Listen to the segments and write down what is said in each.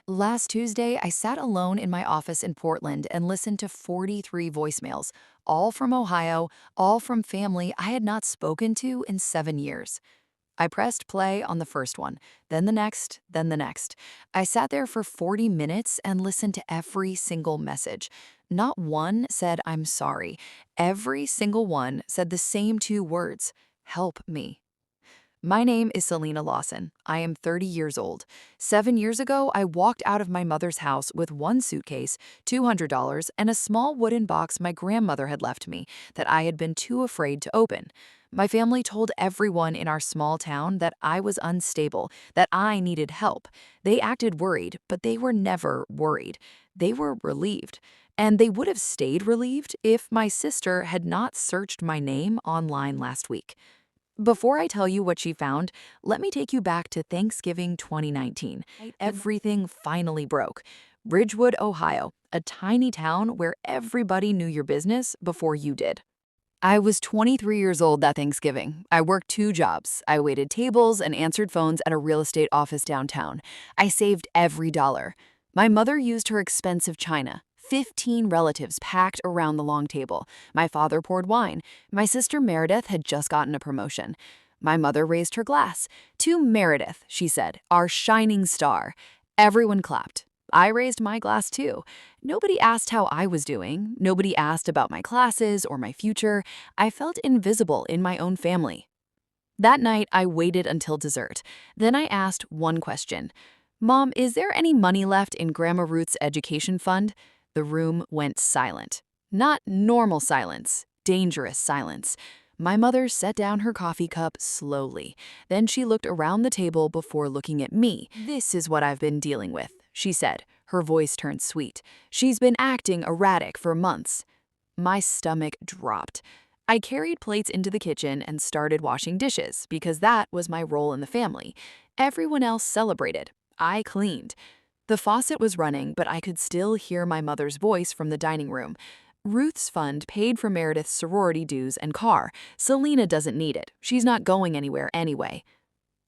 Last Tuesday, I sat alone in my office in Portland and listened to 43 voicemails, all from Ohio, all from family I had not spoken to in 7 years. I pressed play on the first one, then the next, then the next. I sat there for 40 minutes and listened to every single message. Not one said, "I'm sorry." Every single one said the same two words: help me. My name is Selena Lawson. I am 30 years old. 7 years ago, I walked out of my mother's house with one suitcase, $200, and a small wooden box my grandmother had left me that I had been too afraid to open. My family told everyone in our small town that I was unstable, that I needed help. They acted worried, but they were never worried. They were relieved. And they would have stayed relieved if my sister had not searched my name online last week. Before I tell you what she found, let me take you back to Thanksgiving 2019. Everything finally broke. Ridgewood, Ohio, a tiny town where everybody knew your business before you did. I was 23 years old that Thanksgiving. I worked two jobs. I waited tables and answered phones at a real estate office downtown. I saved every dollar. My mother used her expensive china. 15 relatives packed around the long table. My father poured wine. My sister Meredith had just gotten a promotion. My mother raised her glass. "To Meredith," she said, "our shining star." Everyone clapped. I raised my glass too. Nobody asked how I was doing. Nobody asked about my classes or my future. I felt invisible in my own family. That night, I waited until dessert. Then I asked one question. "Mom, is there any money left in Grandma Ruth's education fund?" The room went silent. Not normal silence, dangerous silence. My mother set down her coffee cup slowly. Then she looked around the table before looking at me. "This is what I've been dealing with," she said. Her voice turned sweet. "She's been acting erratic for months." My stomach dropped. I carried plates into the kitchen and started washing dishes because that was my role in the family. Everyone else celebrated. I cleaned. The faucet was running, but I could still hear my mother's voice from the dining room. "Ruth's fund paid for Meredith's sorority dues and car. Selena doesn't need it. She's not going anywhere anyway."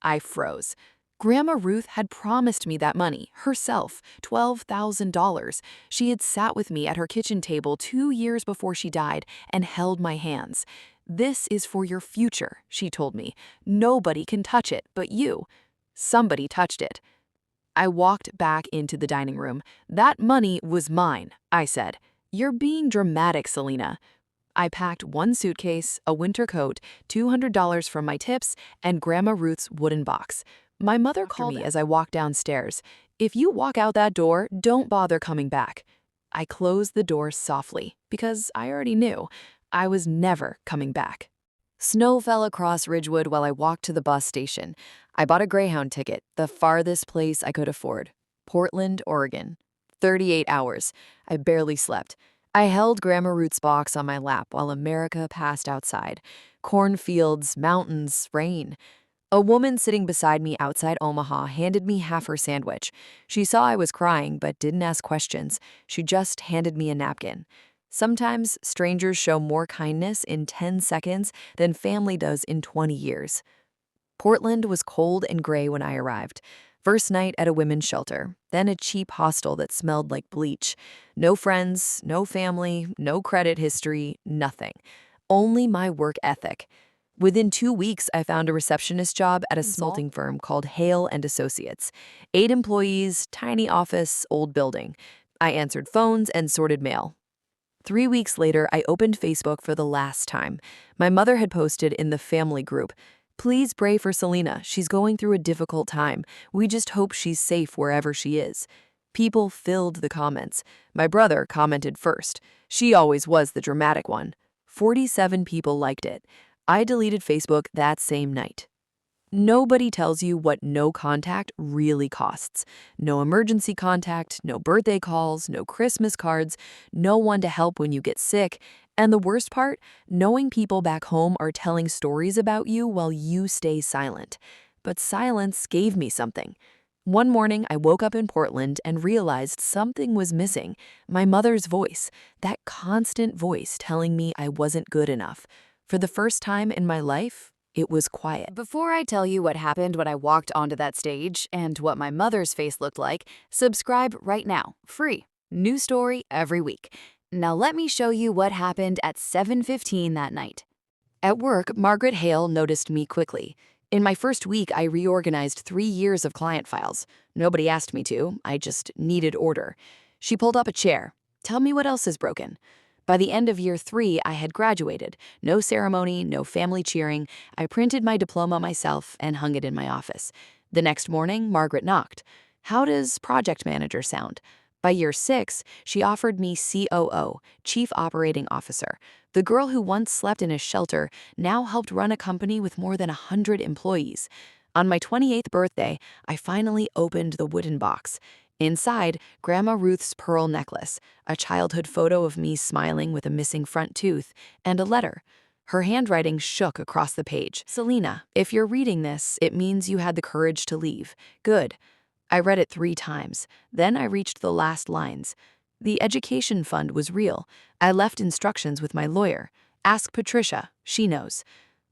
I froze. Grandma Ruth had promised me that money, herself, $12,000. She had sat with me at her kitchen table 2 years before she died and held my hands. "This is for your future," she told me. "Nobody can touch it but you." Somebody touched it. I walked back into the dining room. "That money was mine," I said. "You're being dramatic, Selena." I packed one suitcase, a winter coat, $200 from my tips, and Grandma Ruth's wooden box. My mother called me as I walked downstairs. "If you walk out that door, don't bother coming back." I closed the door softly because I already knew I was never coming back. Snow fell across Ridgewood while I walked to the bus station. I bought a Greyhound ticket, the farthest place I could afford. Portland, Oregon. 38 hours. I barely slept. I held Grandma Ruth's box on my lap while America passed outside. Cornfields, mountains, rain. A woman sitting beside me outside Omaha handed me half her sandwich. She saw I was crying but didn't ask questions. She just handed me a napkin. Sometimes strangers show more kindness in 10 seconds than family does in 20 years. Portland was cold and gray when I arrived. First night at a women's shelter, then a cheap hostel that smelled like bleach. No friends, no family, no credit history, nothing. Only my work ethic. Within 2 weeks, I found a receptionist job at a consulting firm called Hale and Associates. 8 employees, tiny office, old building. I answered phones and sorted mail. 3 weeks later, I opened Facebook for the last time. My mother had posted in the family group, "Please pray for Selena. She's going through a difficult time. We just hope she's safe wherever she is." People filled the comments. My brother commented first. She always was the dramatic one. 47 people liked it. I deleted Facebook that same night. Nobody tells you what no contact really costs. No emergency contact, no birthday calls, no Christmas cards, no one to help when you get sick. And the worst part, knowing people back home are telling stories about you while you stay silent. But silence gave me something. One morning, I woke up in Portland and realized something was missing. My mother's voice, that constant voice telling me I wasn't good enough. For the first time in my life, it was quiet. Before I tell you what happened when I walked onto that stage and what my mother's face looked like, subscribe right now, free. New story every week. Now let me show you what happened at 7:15 that night. At work, Margaret Hale noticed me quickly. In my first week, I reorganized 3 years of client files. Nobody asked me to, I just needed order. She pulled up a chair. Tell me what else is broken. By the end of year 3, I had graduated. No ceremony, no family cheering. I printed my diploma myself and hung it in my office. The next morning, Margaret knocked. How does project manager sound? By year 6, she offered me COO, Chief Operating Officer. The girl who once slept in a shelter now helped run a company with more than 100 employees. On my 28th birthday, I finally opened the wooden box. Inside, Grandma Ruth's pearl necklace, a childhood photo of me smiling with a missing front tooth, and a letter. Her handwriting shook across the page. Selena, if you're reading this, it means you had the courage to leave. Good. I read it 3 times. Then I reached the last lines. The education fund was real. I left instructions with my lawyer. Ask Patricia, she knows.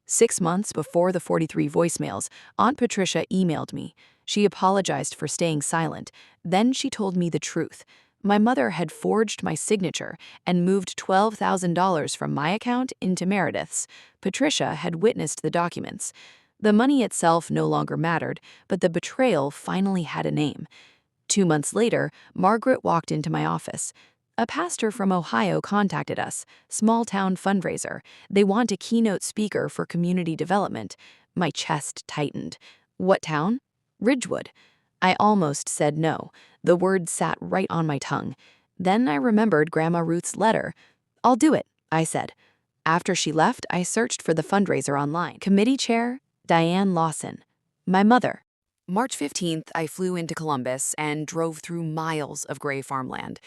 6 months before the 43 voicemails, Aunt Patricia emailed me. She apologized for staying silent. Then she told me the truth. My mother had forged my signature and moved $12,000 from my account into Meredith's. Patricia had witnessed the documents. The money itself no longer mattered, but the betrayal finally had a name. 2 months later, Margaret walked into my office. A pastor from Ohio contacted us, small-town fundraiser. They want a keynote speaker for community development. My chest tightened. What town? Ridgewood. I almost said no. The word sat right on my tongue. Then I remembered Grandma Ruth's letter. I'll do it, I said. After she left, I searched for the fundraiser online. Committee chair, Diane Lawson. My mother. March 15th, I flew into Columbus and drove through miles of gray farmland.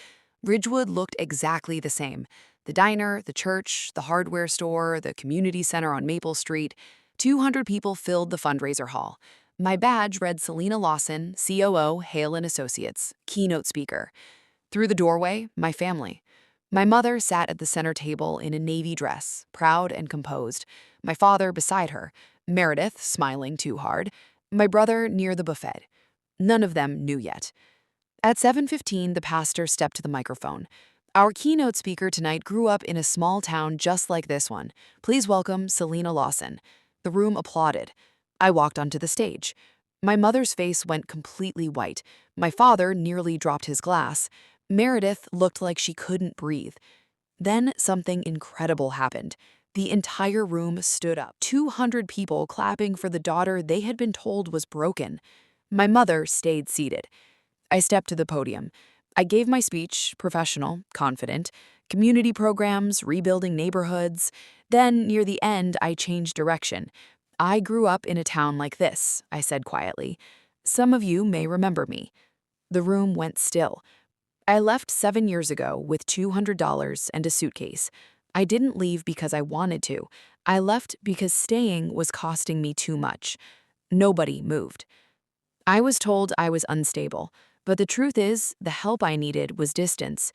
Ridgewood looked exactly the same. The diner, the church, the hardware store, the community center on Maple Street. 200 people filled the fundraiser hall. My badge read Selena Lawson, COO, Hale & Associates, keynote speaker. Through the doorway, my family. My mother sat at the center table in a navy dress, proud and composed. My father beside her, Meredith smiling too hard. My brother near the buffet. None of them knew yet. At 7:15, the pastor stepped to the microphone. Our keynote speaker tonight grew up in a small town just like this one. Please welcome Selena Lawson. The room applauded. I walked onto the stage. My mother's face went completely white. My father nearly dropped his glass. Meredith looked like she couldn't breathe. Then something incredible happened. The entire room stood up, 200 people clapping for the daughter they had been told was broken. My mother stayed seated. I stepped to the podium. I gave my speech, professional, confident, community programs, rebuilding neighborhoods. Then, near the end, I changed direction. I grew up in a town like this, I said quietly. Some of you may remember me. The room went still. I left 7 years ago with $200 and a suitcase. I didn't leave because I wanted to. I left because staying was costing me too much. Nobody moved. I was told I was unstable, but the truth is, the help I needed was distance.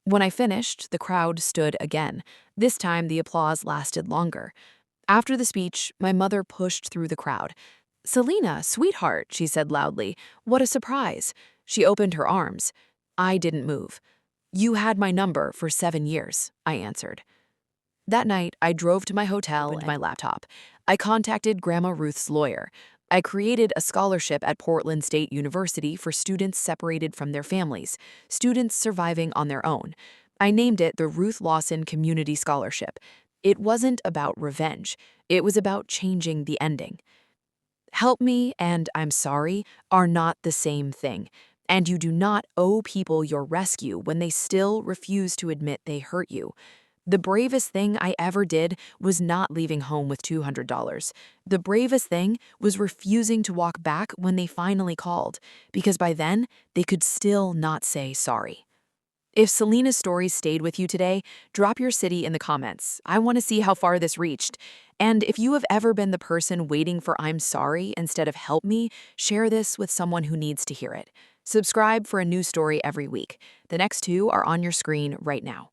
When I finished, the crowd stood again. This time, the applause lasted longer. After the speech, my mother pushed through the crowd. "Selena, sweetheart," she said loudly. "What a surprise." She opened her arms. I didn't move. "You had my number for 7 years," I answered. That night, I drove to my hotel and my laptop. I contacted Grandma Ruth's lawyer. I created a scholarship at Portland State University for students separated from their families, students surviving on their own. I named it the Ruth Lawson Community Scholarship. It wasn't about revenge. It was about changing the ending. Help me and I'm sorry are not the same thing, and you do not owe people your rescue when they still refuse to admit they hurt you. The bravest thing I ever did was not leaving home with $200. The bravest thing was refusing to walk back when they finally called, because by then, they could still not say sorry. If Selena's story stayed with you today, drop your city in the comments. I want to see how far this reached. And if you have ever been the person waiting for "I'm sorry" instead of "help me," share this with someone who needs to hear it. Subscribe for a new story every week. The next 2 are on your screen right now.